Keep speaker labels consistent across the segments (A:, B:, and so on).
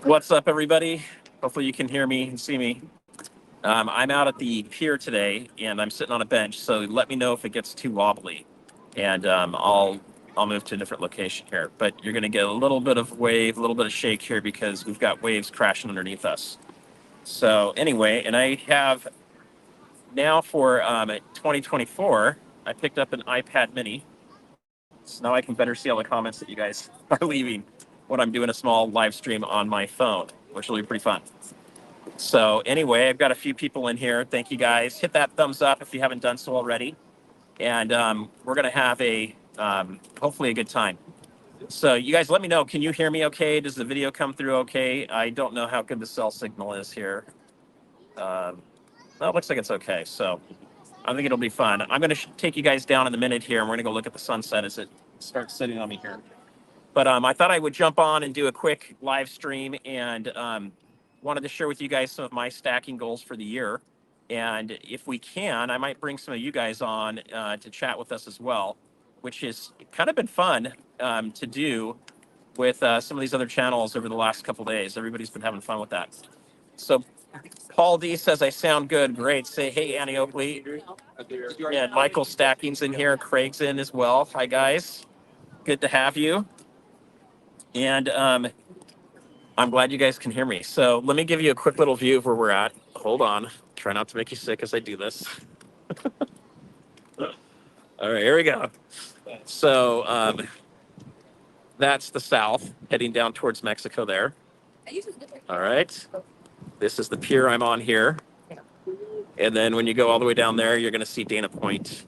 A: What's up, everybody? Hopefully you can hear me and see me. I'm out at the pier today, and I'm sitting on a bench. So let me know if it gets too wobbly, and I'll move to a different location here. But you're going to get a little bit of wave, a little bit of shake here because we've got waves crashing underneath us. So anyway, and I have now for 2024, I picked up an iPad Mini. So now I can better see all the comments that you guys are leaving when I'm doing a small live stream on my phone, which will be pretty fun. So anyway, I've got a few people in here. Thank you guys. Hit that thumbs up if you haven't done so already. And we're going to have hopefully a good time. So you guys let me know. Can you hear me okay? Does the video come through okay? I don't know how good the cell signal is here. Well, it looks like it's okay. So I think it'll be fun. I'm going to take you guys down in a minute here, and we're going to go look at the sunset as it starts sitting on me here. But I thought I would jump on and do a quick live stream and wanted to share with you guys some of my stacking goals for the year. And if we can, I might bring some of you guys on to chat with us as well, which has kind of been fun to do with some of these other channels over the last couple of days. Everybody's been having fun with that. So Paul D says I sound good. Great. Say hey, Annie Oakley. And Michael Stacking's in here. Craig's in as well. Hi, guys. Good to have you. And I'm glad you guys can hear me. So let me give you a quick little view of where we're at. Hold on. Try not to make you sick as I do this. All right, here we go. So that's the south, heading down towards Mexico there. All right. This is the pier I'm on here. And then when you go all the way down there, you're going to see Dana Point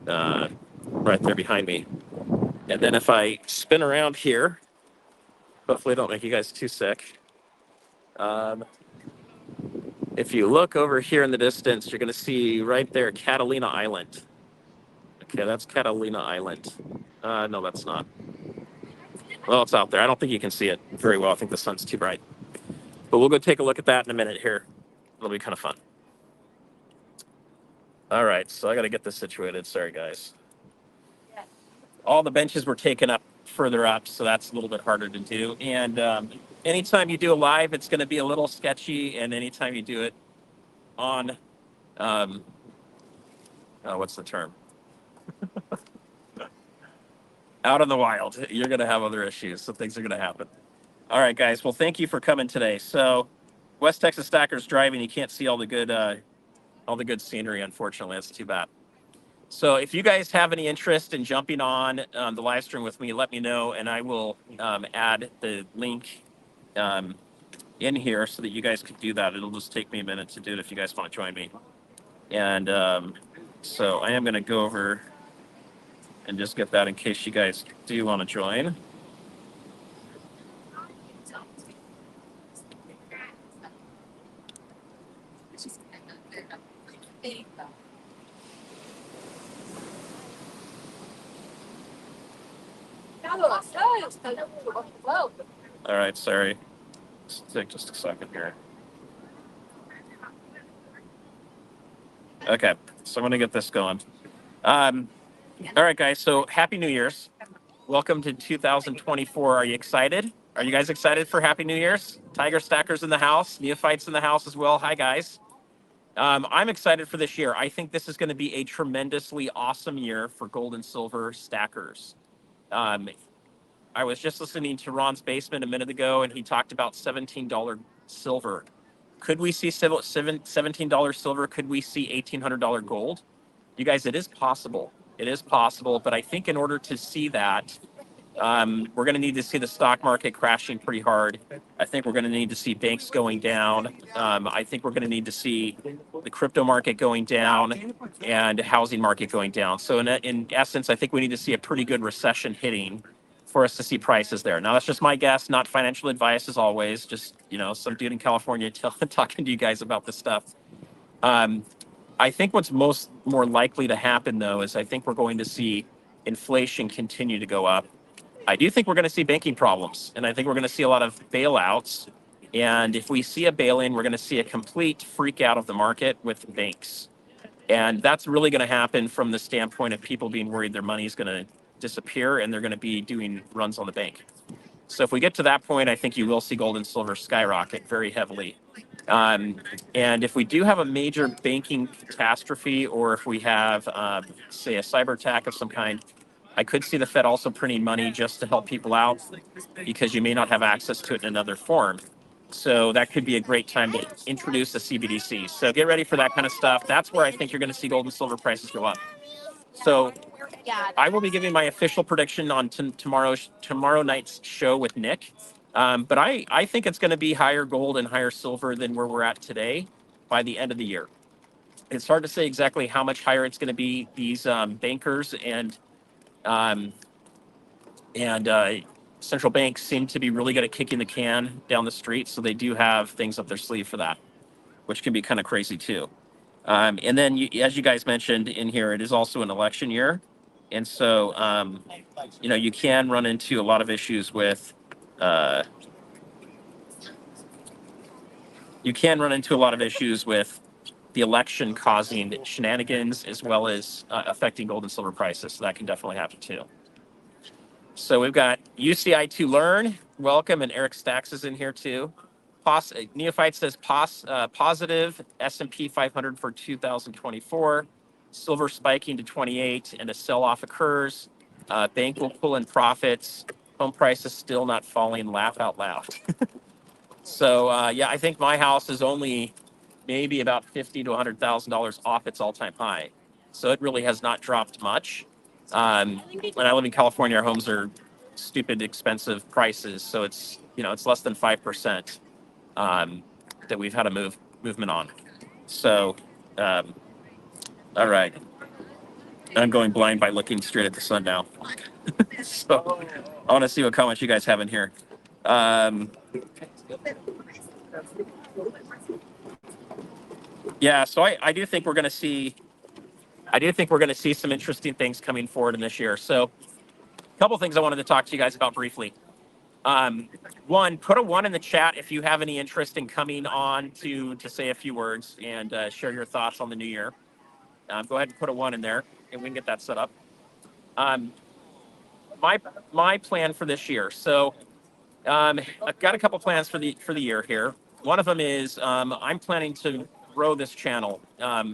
A: right there behind me. And then if I spin around here, hopefully I don't make you guys too sick. If you look over here in the distance, you're going to see right there Catalina Island. Okay, that's Catalina Island. No, that's not. Well, it's out there. I don't think you can see it very well. I think the sun's too bright. But we'll go take a look at that in a minute here. It'll be kind of fun. All right, so I got to get this situated. Sorry, guys. All the benches were taken up further up, so that's a little bit harder to do. And anytime you do a live, it's going to be a little sketchy. And anytime you do it on, what's the term? Out in the wild, you're going to have other issues. So things are going to happen. All right, guys. Well, thank you for coming today. So West Texas Stackers driving, you can't see all the good scenery, unfortunately. That's too bad. So if you guys have any interest in jumping on the live stream with me, let me know, and I will add the link in here so that you guys can do that. It'll just take me a minute to do it if you guys want to join me. And so I am going to go over and just get that in case you guys do want to join. All right, sorry. Take just a second here. Okay, so I'm going to get this going. All right, guys, so Happy New Year's. Welcome to 2024. Are you excited? Are you guys excited for Happy New Year's? Tiger Stackers in the house, Neophytes in the house as well. Hi, guys. I'm excited for this year. I think this is going to be a tremendously awesome year for gold and silver stackers. I was just listening to Ron's Basement a minute ago, and he talked about $17 silver. Could we see $17 silver? Could we see $1,800 gold? You guys, it is possible. It is possible, but I think in order to see that, we're going to need to see the stock market crashing pretty hard. I think we're going to need to see banks going down. I think we're going to need to see the crypto market going down and the housing market going down. So in essence, I think we need to see a pretty good recession hitting for us to see prices there. Now, that's just my guess, not financial advice as always, just, some dude in California talking to you guys about this stuff. I think what's more likely to happen, though, is I think we're going to see inflation continue to go up. I do think we're going to see banking problems, and I think we're going to see a lot of bailouts. And if we see a bail-in, we're going to see a complete freak out of the market with banks. And that's really going to happen from the standpoint of people being worried their money is going to disappear and they're going to be doing runs on the bank. So if we get to that point, I think you will see gold and silver skyrocket very heavily. Um, and if we do have a major banking catastrophe, or if we have, say, a cyber attack of some kind, I could see the Fed also printing money just to help people out because you may not have access to it in another form. So that could be a great time to introduce a CBDC. So get ready for that kind of stuff. That's where I think you're going to see gold and silver prices go up. So I will be giving my official prediction on tomorrow night's show with Nick. But I think it's going to be higher gold and higher silver than where we're at today by the end of the year. It's hard to say exactly how much higher it's going to be. These bankers um, and central banks seem to be really good at kicking the can down the street. So they do have things up their sleeve for that, which can be kind of crazy too. And then, as you guys mentioned in here, it is also an election year. And so, you can run into a lot of issues with, uh, the election causing shenanigans as well as affecting gold and silver prices. So that can definitely happen too. So we've got UCI to learn. Welcome, and Eric Stacks is in here too. Neophyte says positive S&P 500 for 2024. Silver spiking to 28, and a sell-off occurs. Bank will pull in profits. Home prices still not falling. Laugh out loud. So yeah, I think my house is only maybe about $50,000 to $100,000 off its all-time high. So it really has not dropped much. When I live in California, our homes are stupid expensive prices, so it's less than 5% that we've had a movement on. So, all right, I'm going blind by looking straight at the sun now. So I want to see what comments you guys have in here. Yeah, so I do think we're going to see. I do think we're going to see some interesting things coming forward in this year. So, a couple things I wanted to talk to you guys about briefly. One, put a 1 in the chat if you have any interest in coming on to say a few words and share your thoughts on the new year. Go ahead and put a 1 in there, and we can get that set up. Um, my plan for this year. So I've got a couple plans for the year here. One of them is I'm planning to grow this channel.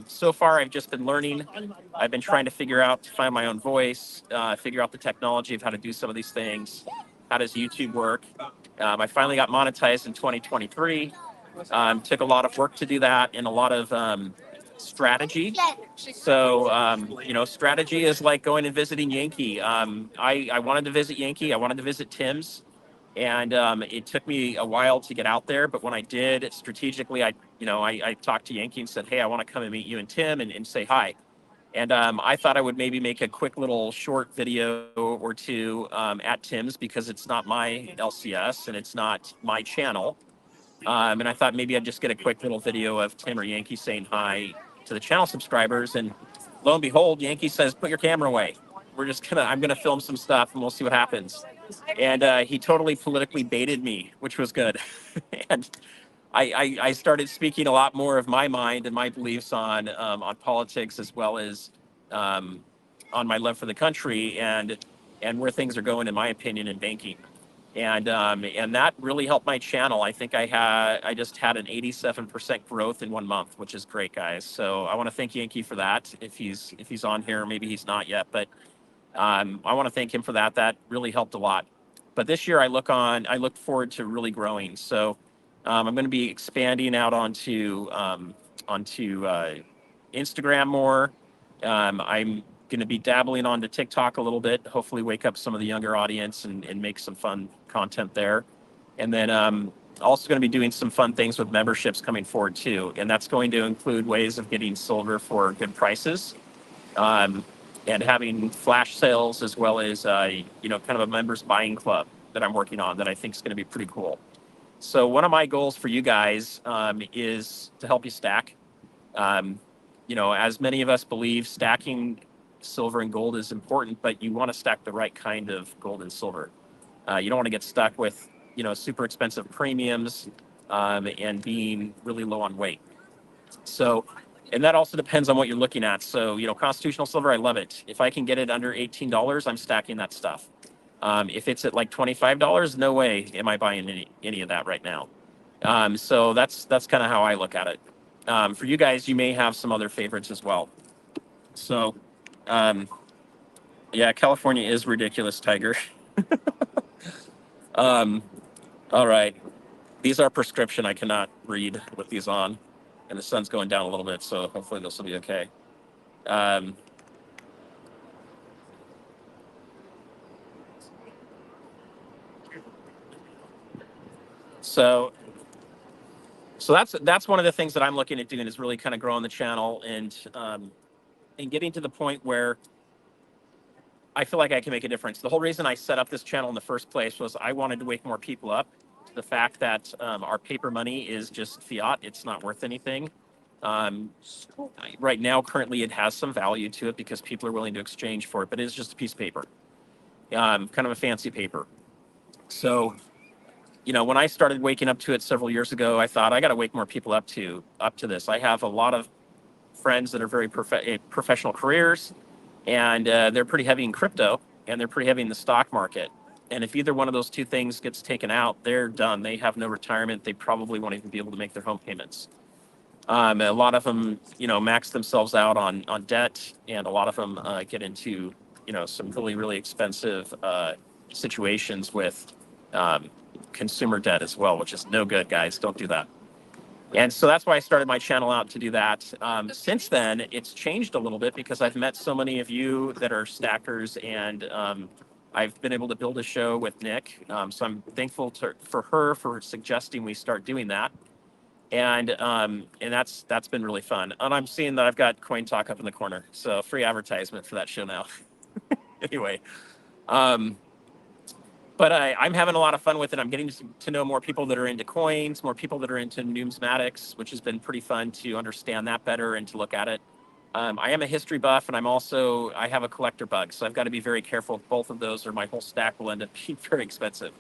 A: So far, I've just been learning. I've been trying to find my own voice, figure out the technology of how to do some of these things. How does YouTube work? I finally got monetized in 2023. Took a lot of work to do that and a lot of strategy. So, strategy is like going and visiting Yankee. I wanted to visit Yankee. I wanted to visit Tim's. And it took me a while to get out there, but when I did, strategically, I talked to Yankee and said, "Hey, I want to come and meet you and Tim and say hi." And I thought I would maybe make a quick little short video or two at Tim's because it's not my LCS and it's not my channel. And I thought maybe I'd just get a quick little video of Tim or Yankee saying hi to the channel subscribers. And lo and behold, Yankee says, "Put your camera away. I'm gonna film some stuff and we'll see what happens." And he totally politically baited me, which was good. And I started speaking a lot more of my mind and my beliefs on politics as well as on my love for the country and where things are going, in my opinion, in banking. And that really helped my channel. I think I just had an 87% growth in 1 month, which is great, guys. So I want to thank Yankee for that. If he's on here, maybe he's not yet, but I want to thank him for that. That really helped a lot. But this year I look forward to really growing. So I'm going to be expanding out onto Instagram more. I'm going to be dabbling onto TikTok a little bit, hopefully wake up some of the younger audience and make some fun content there. And then also going to be doing some fun things with memberships coming forward too. And that's going to include ways of getting silver for good prices. And having flash sales as well as, kind of a members buying club that I'm working on that I think is going to be pretty cool. So one of my goals for you guys is to help you stack. As many of us believe, stacking silver and gold is important, but you want to stack the right kind of gold and silver. You don't want to get stuck with, super expensive premiums and being really low on weight. So, and that also depends on what you're looking at. So, constitutional silver, I love it. If I can get it under $18, I'm stacking that stuff. If it's at like $25, no way am I buying any of that right now. So that's kind of how I look at it. For you guys, you may have some other favorites as well. So, um, yeah, California is ridiculous, Tiger. um, all right. These are prescription. I cannot read with these on. And the sun's going down a little bit, so hopefully this will be okay. Um, so so that's one of the things that I'm looking at doing is really kind of growing the channel and getting to the point where I feel like I can make a difference. The whole reason I set up this channel in the first place was I wanted to wake more people up to the fact that our paper money is just fiat. It's not worth anything. Um, right now, currently, it has some value to it because people are willing to exchange for it, but it's just a piece of paper, kind of a fancy paper. So, when I started waking up to it several years ago, I thought I got to wake more people up to this. I have a lot of friends that are very professional careers, and they're pretty heavy in crypto, and they're pretty heavy in the stock market. And if either one of those two things gets taken out, they're done. They have no retirement. They probably won't even be able to make their home payments. A lot of them, max themselves out on debt, and a lot of them get into, some really, really expensive situations with consumer debt as well, which is no good, guys. Don't do that. And so that's why I started my channel out to do that. Since then, it's changed a little bit because I've met so many of you that are stackers, and I've been able to build a show with Nick. So I'm thankful for her for suggesting we start doing that. And that's been really fun. And I'm seeing that I've got Coin Talk up in the corner, so free advertisement for that show now. Anyway, um, but I'm having a lot of fun with it. I'm getting to know more people that are into coins, more people that are into numismatics, which has been pretty fun to understand that better and to look at it. I am a history buff, and I have a collector bug, so I've got to be very careful with both of those, or my whole stack will end up being very expensive.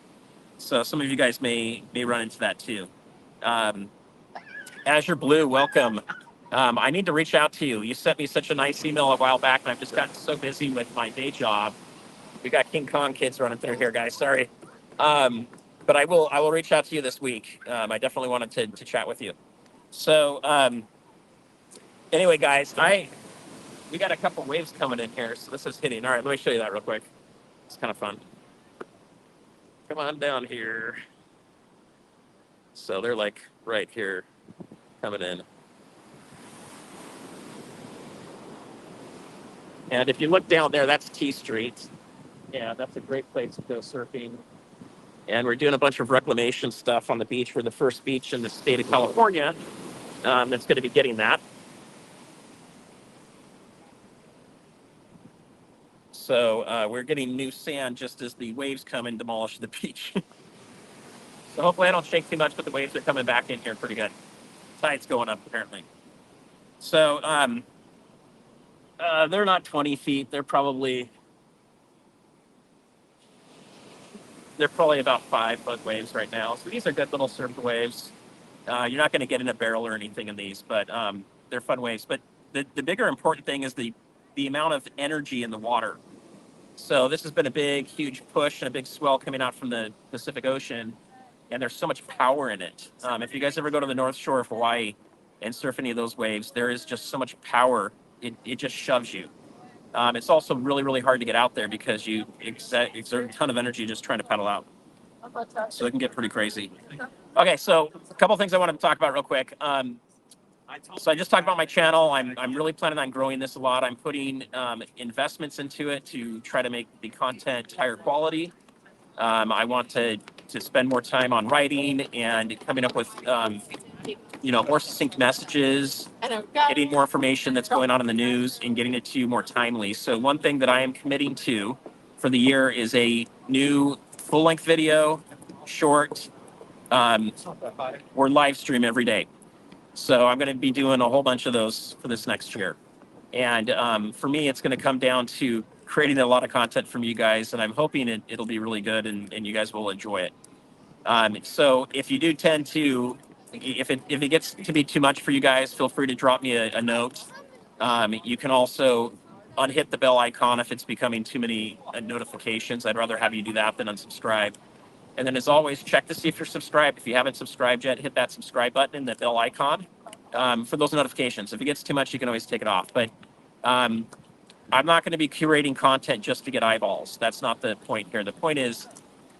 A: So some of you guys may run into that too. Um, Azure Blue, welcome. I need to reach out to you. You sent me such a nice email a while back, and I've just gotten so busy with my day job. We got King Kong kids running through here, guys. Sorry. Um, but I will reach out to you this week. I definitely wanted to chat with you. So anyway, guys, we got a couple waves coming in here, so this is hitting. All right, let me show you that real quick. It's kind of fun. Come on down here. So they're like right here coming in. And if you look down there, that's T Street. Yeah, that's a great place to go surfing. And we're doing a bunch of reclamation stuff on the beach. We're the first beach in the state of California that's going to be getting that. So we're getting new sand just as the waves come and demolish the beach. So hopefully I don't shake too much, but the waves are coming back in here pretty good. Tide's going up, apparently. So they're not 20 feet. They're probably about 5-foot waves right now. So these are good little surfer waves. You're not going to get in a barrel or anything in these, but they're fun waves. But the bigger important thing is the amount of energy in the water. So this has been a big, huge push and a big swell coming out from the Pacific Ocean, and there's so much power in it. If you guys ever go to the North Shore of Hawaii and surf any of those waves, there is just so much power. It just shoves you. It's also really, really hard to get out there because you exert a ton of energy just trying to paddle out. So it can get pretty crazy. Okay, so a couple of things I wanted to talk about real quick. So I just talked about my channel. I'm really planning on growing this a lot. I'm putting investments into it to try to make the content higher quality. I want to spend more time on writing and coming up with more succinct messages, getting more information that's going on in the news, and getting it to you more timely. So one thing that I am committing to for the year is a new full-length video, short, or live stream every day. So I'm going to be doing a whole bunch of those for this next year. And for me, it's going to come down to creating a lot of content from you guys, and I'm hoping it'll be really good and you guys will enjoy it. So if you do tend to, if it gets to be too much for you guys, feel free to drop me a note. You can also unhit the bell icon if it's becoming too many notifications. I'd rather have you do that than unsubscribe. And then, as always, check to see if you're subscribed. If you haven't subscribed yet, hit that subscribe button and the bell icon for those notifications. If it gets too much, you can always take it off. But I'm not going to be curating content just to get eyeballs. That's not the point here. The point is,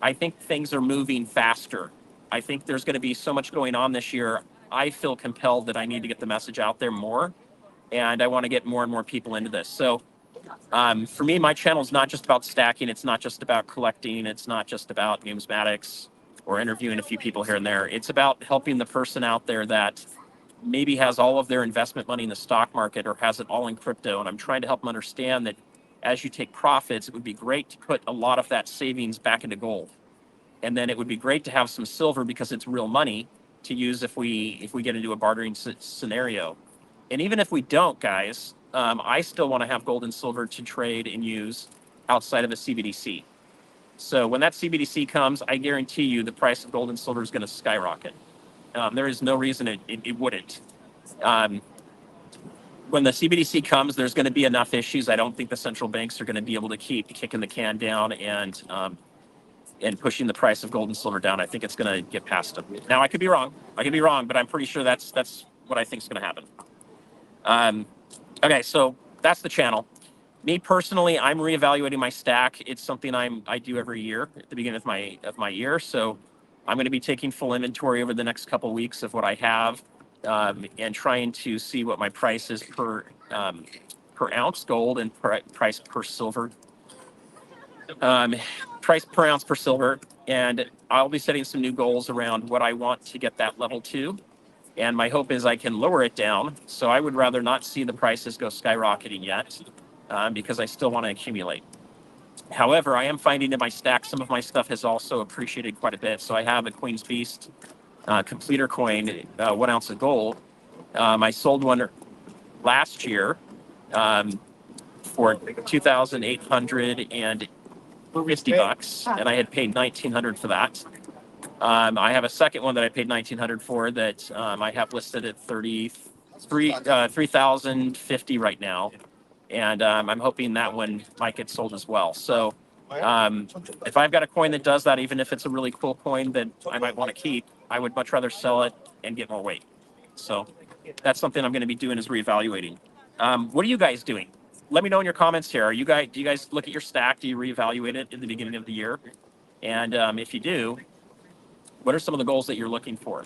A: I think things are moving faster. I think there's going to be so much going on this year. I feel compelled that I need to get the message out there more, and I want to get more and more people into this. So for me, my channel is not just about stacking. It's not just about collecting. It's not just about numismatics or interviewing a few people here and there. It's about helping the person out there that maybe has all of their investment money in the stock market or has it all in crypto. And I'm trying to help them understand that as you take profits, it would be great to put a lot of that savings back into gold. And then it would be great to have some silver because it's real money to use if we get into a bartering scenario. And even if we don't, guys, I still want to have gold and silver to trade and use outside of a CBDC. So when that CBDC comes, I guarantee you the price of gold and silver is going to skyrocket. There is no reason it wouldn't. When the CBDC comes, there's going to be enough issues. I don't think the central banks are going to be able to keep kicking the can down and pushing the price of gold and silver down. I think it's going to get past them. Now, I could be wrong. But I'm pretty sure that's what I think is going to happen. Okay, so that's the channel. Me personally, I'm reevaluating my stack. It's something I do every year at the beginning of my year. So I'm going to be taking full inventory over the next couple of weeks of what I have and trying to see what my price is per ounce gold and price per silver. Price per ounce per silver, and I'll be setting some new goals around what I want to get that level to. And my hope is I can lower it down. So I would rather not see the prices go skyrocketing yet because I still want to accumulate. However, I am finding in my stack, some of my stuff has also appreciated quite a bit. So I have a Queen's Beast completer coin, 1 ounce of gold. I sold one last year for $2,850, and I had paid $1,900 for that. I have a second one that I paid $1,900 for that I have listed at $3,050 right now, and I'm hoping that one might get sold as well. So if I've got a coin that does that, even if it's a really cool coin that I might want to keep, I would much rather sell it and get more weight. So that's something I'm going to be doing, is reevaluating. What are you guys doing? Let me know in your comments here. Do you guys look at your stack? Do you reevaluate it in the beginning of the year? And if you do, what are some of the goals that you're looking for?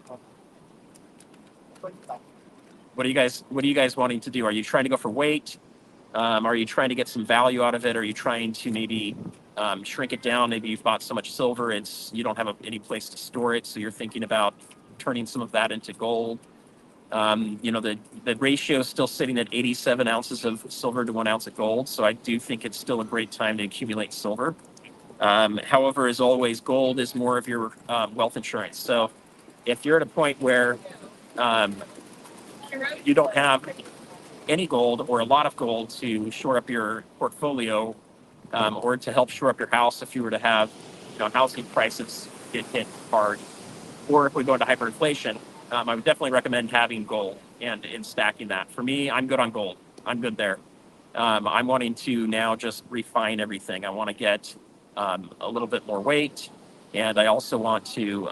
A: What are you guys wanting to do? Are you trying to go for weight? Are you trying to get some value out of it? Are you trying to maybe shrink it down? Maybe you've bought so much silver, you don't have any place to store it, so you're thinking about turning some of that into gold. The ratio is still sitting at 87 ounces of silver to 1 ounce of gold, so I do think it's still a great time to accumulate silver. However, as always, gold is more of your wealth insurance. So if you're at a point where you don't have any gold or a lot of gold to shore up your portfolio or to help shore up your house if you were to have housing prices get hit hard, or if we go into hyperinflation, I would definitely recommend having gold and stacking that. For me, I'm good on gold. I'm good there. I'm wanting to now just refine everything. I want to get a little bit more weight, and I also want to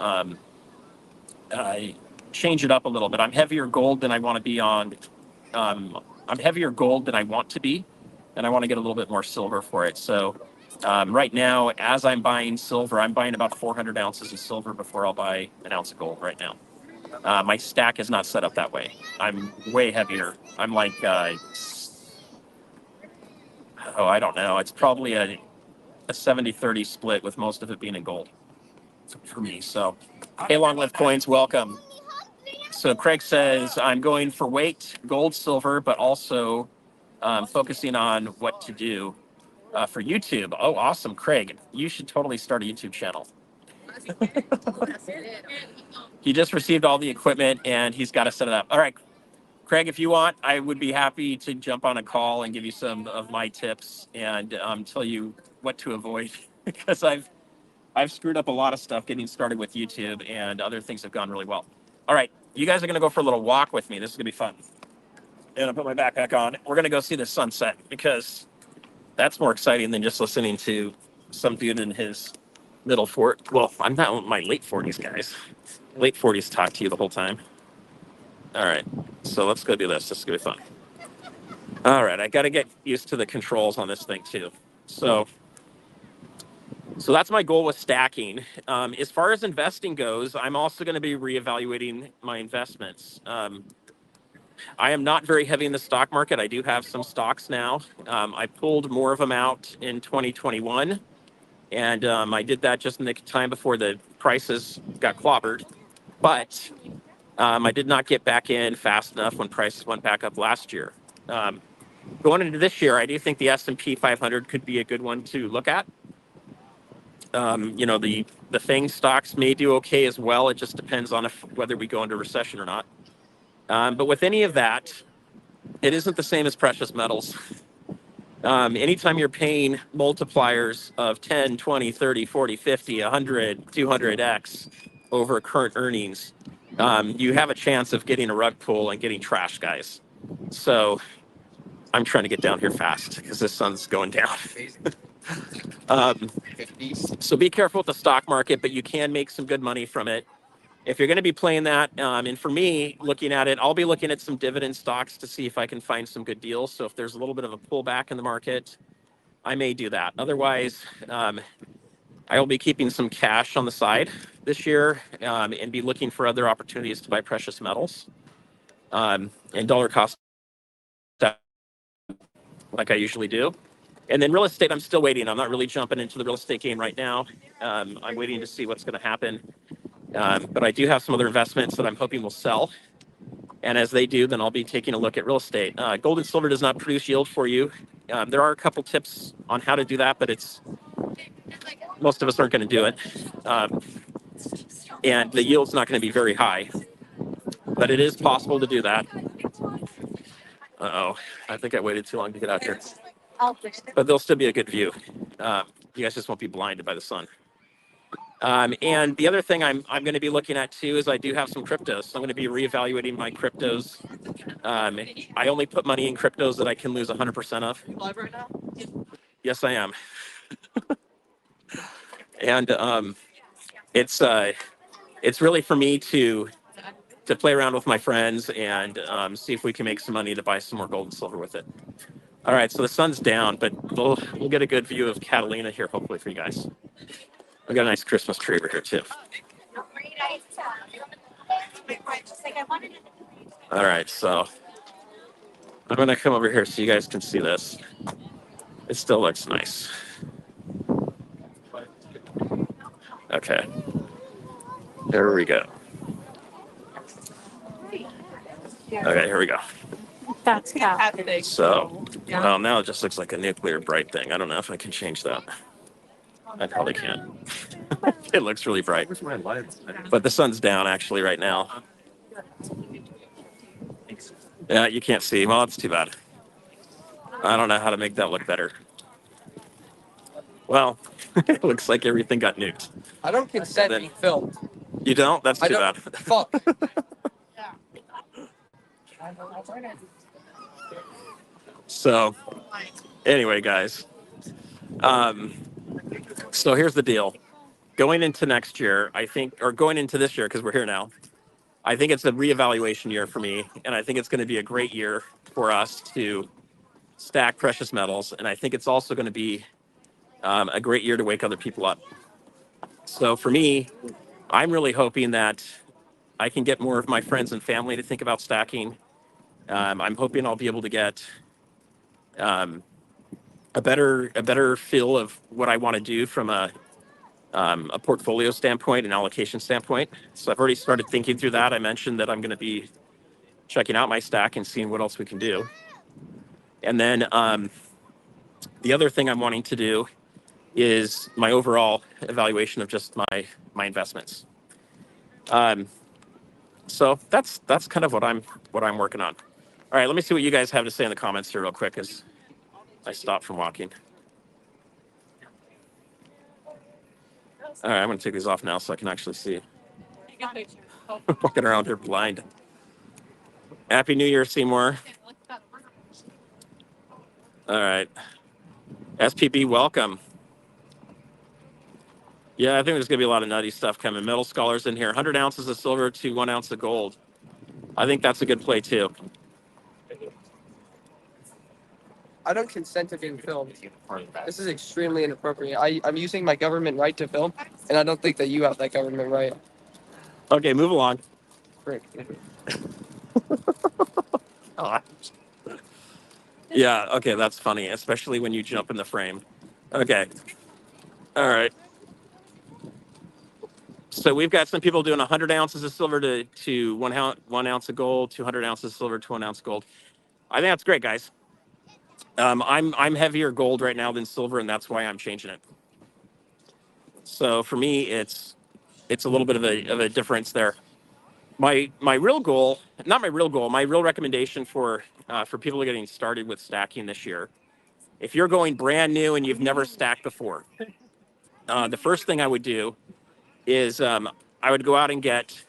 A: change it up a little bit. I'm heavier gold than I want to be on. I'm heavier gold than I want to be, and I want to get a little bit more silver for it. So right now, as I'm buying silver, I'm buying about 400 ounces of silver before I'll buy an ounce of gold right now. My stack is not set up that way. I'm way heavier. I'm like, I don't know. It's probably a 70-30 split, with most of it being in gold for me. So, hey, long live coins, welcome. So Craig says, I'm going for weight, gold, silver, but also focusing on what to do for YouTube. Oh, awesome, Craig. You should totally start a YouTube channel. He just received all the equipment and he's got to set it up. All right, Craig, if you want, I would be happy to jump on a call and give you some of my tips and tell you what to avoid because I've screwed up a lot of stuff getting started with YouTube, and other things have gone really well. All right, you guys are going to go for a little walk with me. This is going to be fun. And I'll put my backpack on. We're going to go see the sunset because That's more exciting than just listening to some dude in his middle well, I'm not in my late 40s, guys. Late 40s talk to you the whole time. All right, so let's go do this. This is gonna be fun. All right, I got to get used to the controls on this thing too. So that's my goal with stacking. As far as investing goes, I'm also going to be reevaluating my investments. I am not very heavy in the stock market. I do have some stocks now. I pulled more of them out in 2021, and I did that just in the time before the prices got clobbered. But I did not get back in fast enough when prices went back up last year. Going into this year, I do think the S&P 500 could be a good one to look at. The FANG stocks may do okay as well. It just depends on whether we go into recession or not. But with any of that, it isn't the same as precious metals. Anytime you're paying multipliers of 10, 20, 30, 40, 50, 100, 200x over current earnings, you have a chance of getting a rug pull and getting trash, guys. So I'm trying to get down here fast because the sun's going down. So be careful with the stock market, but you can make some good money from it. If you're going to be playing that, and for me, looking at it, I'll be looking at some dividend stocks to see if I can find some good deals. So if there's a little bit of a pullback in the market, I may do that. Otherwise, I will be keeping some cash on the side this year and be looking for other opportunities to buy precious metals and dollar cost like I usually do. And then real estate, I'm still waiting. I'm not really jumping into the real estate game right now. I'm waiting to see what's going to happen. But I do have some other investments that I'm hoping will sell. And as they do, then I'll be taking a look at real estate. Gold and silver does not produce yield for you. There are a couple tips on how to do that, but most of us aren't going to do it. And the yield's not going to be very high. But it is possible to do that. Uh-oh, I think I waited too long to get out here. But there'll still be a good view. You guys just won't be blinded by the sun. And the other thing I'm going to be looking at too is I do have some cryptos. So I'm going to be reevaluating my cryptos. I only put money in cryptos that I can lose 100% of. You live right now? Yes, I am. And it's really for me to play around with my friends and see if we can make some money to buy some more gold and silver with it. All right, so the sun's down, but we'll get a good view of Catalina here, hopefully, for you guys. We got a nice Christmas tree over here, too. All right, so I'm going to come over here so you guys can see this. It still looks nice. Okay. There we go. Okay, here we go.
B: That's happening.
A: So, well, now it just looks like a nuclear bright thing. I don't know if I can change that. I probably can't. It looks really bright. But the sun's down actually right now. Yeah, you can't see. Well, it's too bad. I don't know how to make that look better. Well, it looks like everything got nuked.
C: I don't consent being filmed.
A: You don't? That's too bad.
C: Fuck.
A: So, anyway, guys. So here's the deal. Going into next year, I think, or going into this year, because we're here now, I think it's a reevaluation year for me, and I think it's going to be a great year for us to stack precious metals, and I think it's also going to be a great year to wake other people up. So for me, I'm really hoping that I can get more of my friends and family to think about stacking. I'm hoping I'll be able to get a better feel of what I want to do from a portfolio standpoint and allocation standpoint. So I've already started thinking through that. I mentioned that I'm going to be checking out my stack and seeing what else we can do. And then the other thing I'm wanting to do is my overall evaluation of just my investments. So that's kind of what I'm working on. All right, let me see what you guys have to say in the comments here real quick as I stop from walking. All right, I'm going to take these off now so I can actually see. Walking around here blind. Happy New Year, Seymour. All right. SPB, welcome. Yeah, I think there's going to be a lot of nutty stuff coming. Metal Scholars in here. 100 ounces of silver to 1 ounce of gold. I think that's a good play, too.
C: I don't consent to being filmed. This is extremely inappropriate. I'm using my government right to film, and I don't think that you have that government right.
A: Okay, move along.
C: Frick.
A: Yeah, okay, that's funny, especially when you jump in the frame. Okay. All right. So we've got some people doing 100 ounces of silver to 1 ounce of gold, 200 ounces of silver to 1 ounce of gold. I think that's great, guys. I'm heavier gold right now than silver, and that's why I'm changing it. So for me, it's a little bit of a difference there. My real goal, not my real goal, my real recommendation for people getting started with stacking this year, if you're going brand new and you've never stacked before, the first thing I would do is I would go out and get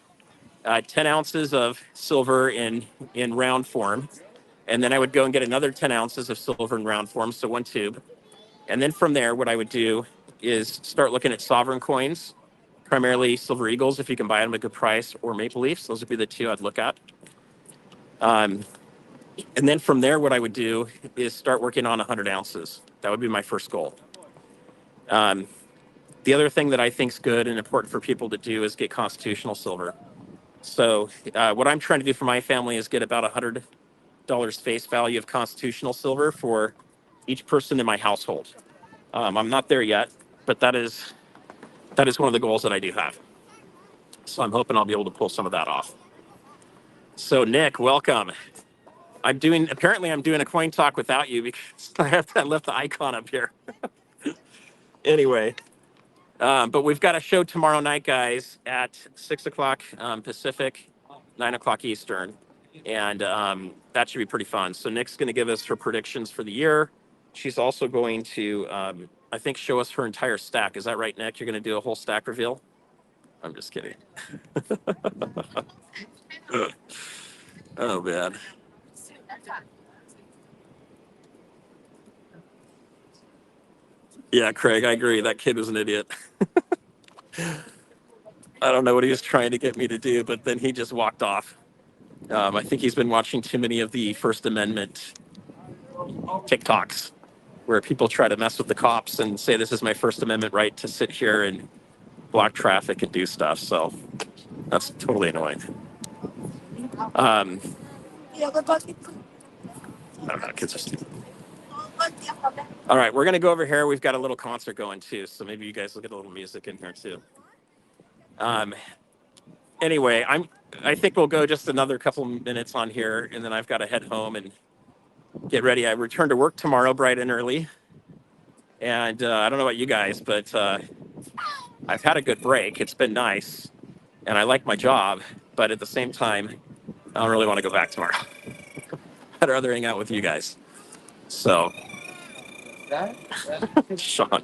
A: 10 ounces of silver in round form, and then I would go and get another 10 ounces of silver in round form, so 1 tube. And then from there, what I would do is start looking at sovereign coins, primarily silver eagles, if you can buy them at a good price, or maple leafs. Those would be the two I'd look at. And then from there, what I would do is start working on 100 ounces. That would be my first goal. The other thing that I think is good and important for people to do is get constitutional silver. So what I'm trying to do for my family is get about $100 face value of constitutional silver for each person in my household. I'm not there yet, but that is one of the goals that I do have. So I'm hoping I'll be able to pull some of that off. So Nick, welcome. Apparently I'm doing a coin talk without you because I left the icon up here. Anyway, but we've got a show tomorrow night, guys, at 6 o'clock Pacific, 9 o'clock Eastern. And that should be pretty fun. So Nick's going to give us her predictions for the year. She's also going to, I think, show us her entire stack. Is that right, Nick? You're going to do a whole stack reveal? I'm just kidding. Oh, man. Yeah, Craig, I agree. That kid was an idiot. I don't know what he was trying to get me to do, but then he just walked off. I think he's been watching too many of the First Amendment TikToks where people try to mess with the cops and say, this is my First Amendment right to sit here and block traffic and do stuff. So that's totally annoying. I don't know, kids are stupid. All right, we're going to go over here. We've got a little concert going too, so maybe you guys will get a little music in here too. Anyway, I think we'll go just another couple minutes on here, and then I've got to head home and get ready. I return to work tomorrow bright and early, and I don't know about you guys, but I've had a good break. It's been nice, and I like my job, but at the same time, I don't really want to go back tomorrow. I'd rather hang out with you guys. So, Sean.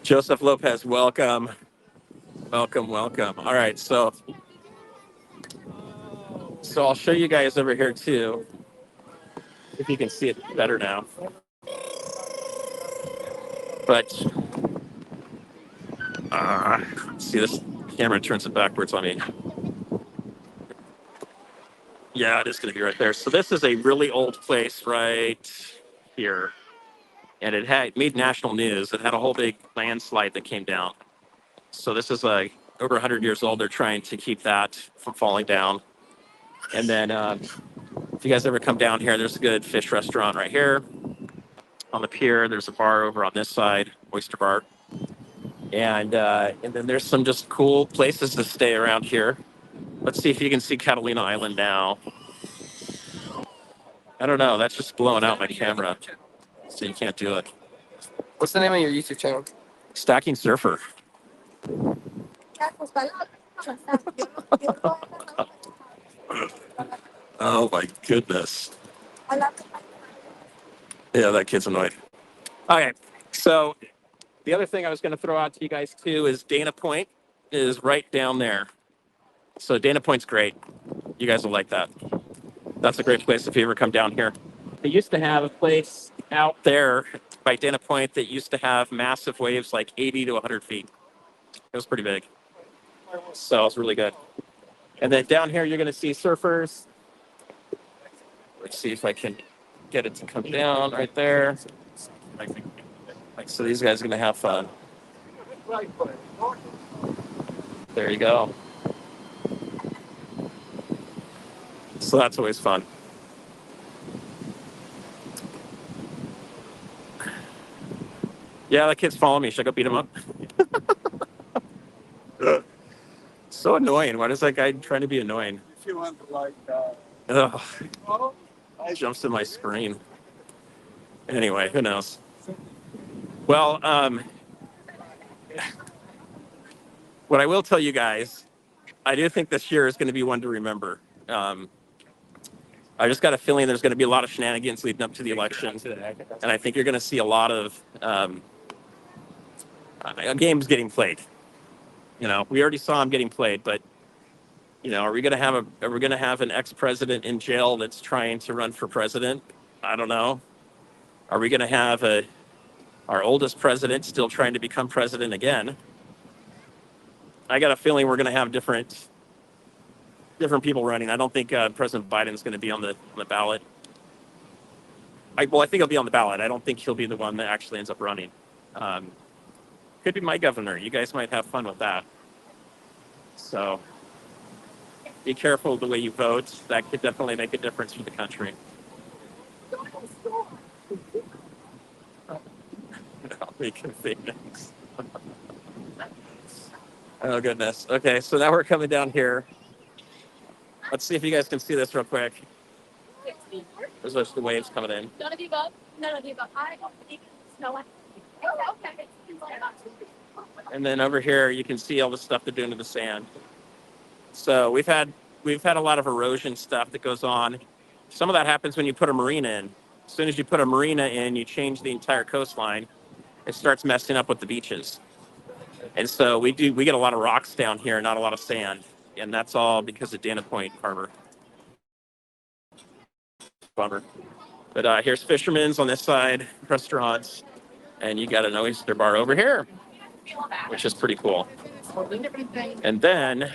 A: Joseph Lopez, welcome. Welcome. All right, so I'll show you guys over here too, if you can see it better now. But see, this camera turns it backwards on me. Yeah, it is going to be right there. So this is a really old place right here, and it made national news. It had a whole big landslide that came down. So this is like over 100 years old. They're trying to keep that from falling down. And then if you guys ever come down here, there's a good fish restaurant right here on the pier. There's a bar over on this side, Oyster Bar. And then there's some just cool places to stay around here. Let's see if you can see Catalina Island now. I don't know. That's just blowing out my camera, so you can't do it.
C: What's the name of your YouTube channel?
A: Stacking Surfer. Oh my goodness. Yeah, that kid's annoyed. Okay, so the other thing I was going to throw out to you guys too is Dana Point is right down there. So Dana Point's great. You guys will like that. That's a great place if you ever come down here. They used to have a place out there by Dana Point that used to have massive waves like 80 to 100 feet. It was pretty big. So it's really good. And then down here, you're going to see surfers. Let's see if I can get it to come down right there. So these guys are going to have fun. There you go. So that's always fun. Yeah, that kid's following me. Should I go beat him up? So annoying. Why is that guy trying to be annoying?
D: If you want to like
A: Ugh. Jumps in my screen. Anyway, who knows? Well, what I will tell you guys, I do think this year is going to be one to remember. I just got a feeling there's going to be a lot of shenanigans leading up to the election, and I think you're going to see a lot of games getting played. You know, we already saw them getting played, but you know, are we going to have an ex-president in jail that's trying to run for president? I don't know. Are we going to have our oldest president still trying to become president again? I got a feeling we're going to have different people running. I don't think President Biden's going to be on the ballot. I think he'll be on the ballot. I don't think he'll be the one that actually ends up running. Could be my governor. You guys might have fun with that. So be careful the way you vote. That could definitely make a difference for the country. I'll make a Phoenix. Oh, goodness. Okay, so now we're coming down here. Let's see if you guys can see this real quick. There's just the waves coming in. And then over here, you can see all the stuff they're doing to the sand. So we've had a lot of erosion stuff that goes on. Some of that happens when you put a marina in. As soon as you put a marina in, you change the entire coastline. It starts messing up with the beaches. And so we get a lot of rocks down here, not a lot of sand. And that's all because of Dana Point Harbor. Bummer. But here's Fisherman's on this side, restaurants, and you got an oyster bar over here, which is pretty cool. And then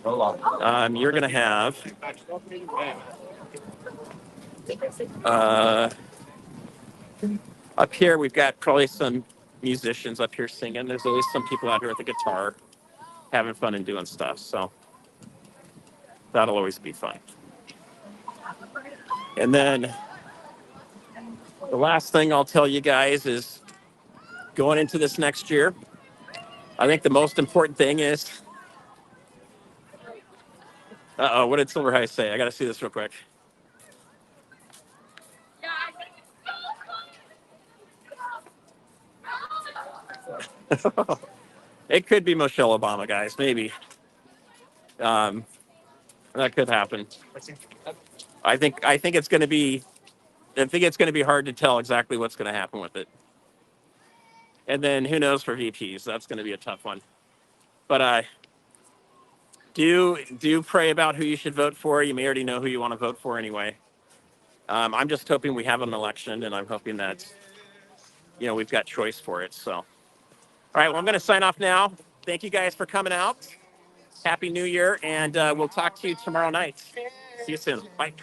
A: you're going to have up here, we've got probably some musicians up here singing. There's always some people out here with a guitar having fun and doing stuff. So that'll always be fun. And then the last thing I'll tell you guys is going into this next year, I think the most important thing is, what did Silver High say? I got to see this real quick. It could be Michelle Obama, guys. Maybe. That could happen. I think it's going to be. I think it's going to be hard to tell exactly what's going to happen with it. And then who knows for VPs? That's going to be a tough one. But do pray about who you should vote for. You may already know who you want to vote for anyway. I'm just hoping we have an election, and I'm hoping that we've got choice for it. So, all right. Well, I'm going to sign off now. Thank you guys for coming out. Happy New Year, and we'll talk to you tomorrow night. See you soon. Bye.